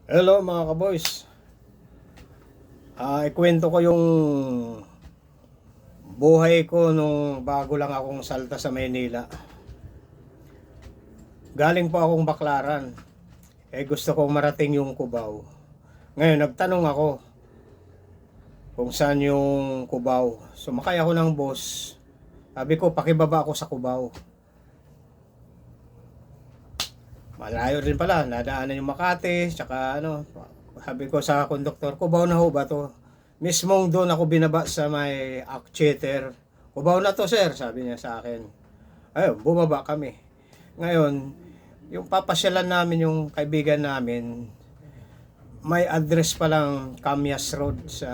Hello mga kaboys. Ikwento ko yung buhay ko nung bago lang akong salta sa Maynila. Galing po akong Baklaran. Gusto kong marating yung Cubao. Ngayon nagtanong ako kung saan yung Cubao. Sumakay ako ng bus. Sabi ko pakibaba ako sa Cubao. Malayo rin pala, nadaanan yung Makati, tsaka sabi ko sa konduktor, Cubao na ho ba to? Mismong doon ako binaba sa may actuator. Cubao na to sir, sabi niya sa akin. Ayun, bumaba kami. Ngayon, yung papasyalan namin yung kaibigan namin, may address pa lang Camyas Road sa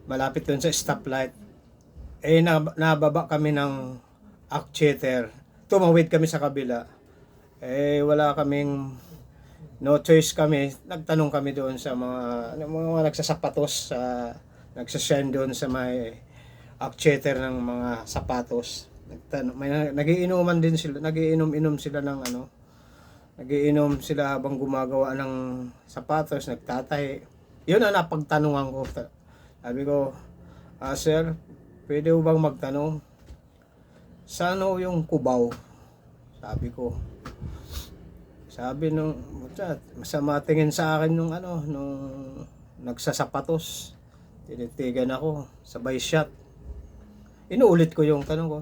malapit doon sa stoplight. Nababa kami ng actuator. Tumawid kami sa kabila. Wala kaming no choice kami. Nagtanong kami doon sa mga nagsasapatos sa nagsasend doon sa may actuator ng mga sapatos. Nagiinuman din sila, nagiinom sila ng nagiinom sila habang gumagawa ng sapatos, nagtatahi. Yun ang napagtanungan ko. Sabi ko, sir, pwede ho bang magtanong? Saan ho yung Cubao? Sabi ko. Sabi nung masama tingin sa akin nung nagsasapatos. Tinitigan ako, sabay shot. Inuulit ko yung tanong ko.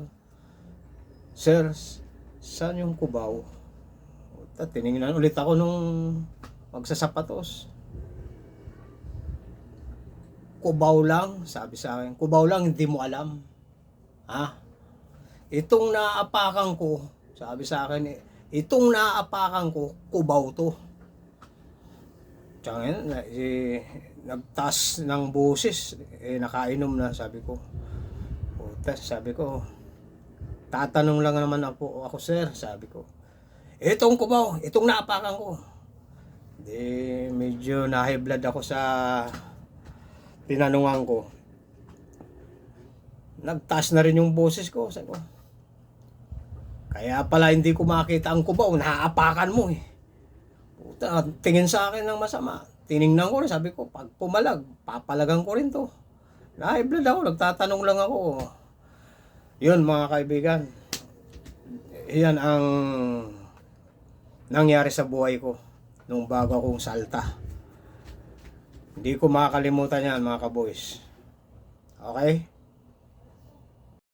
Sir, saan yung Cubao? Tiningnan ulit ako nung magsasapatos. Cubao lang, sabi sa akin. Cubao lang, hindi mo alam. Ha? Itong naapakan ko, sabi sa akin, itong naapakan ko, Cubao to. Tsaka nagtas ng boses, nakainom na, sabi ko. Sabi ko, tatanong lang naman ako sir, sabi ko. Itong Cubao, itong naapakan ko. Medyo na-high blood ako sa tinanungan ko. Nagtas na rin yung boses ko, sabi ko. Kaya pala hindi ko makita ang Cubao, naaapakan mo eh. Puta, tingin sa akin ng masama. Tiningnan ko rin, sabi ko, pag pumalag, papalagan ko rin to. Na-high blood ako, nagtatanong lang ako. Yun mga kaibigan. Yan ang nangyari sa buhay ko nung bago akong salta. Hindi ko makakalimutan yan mga kaboys. Okay?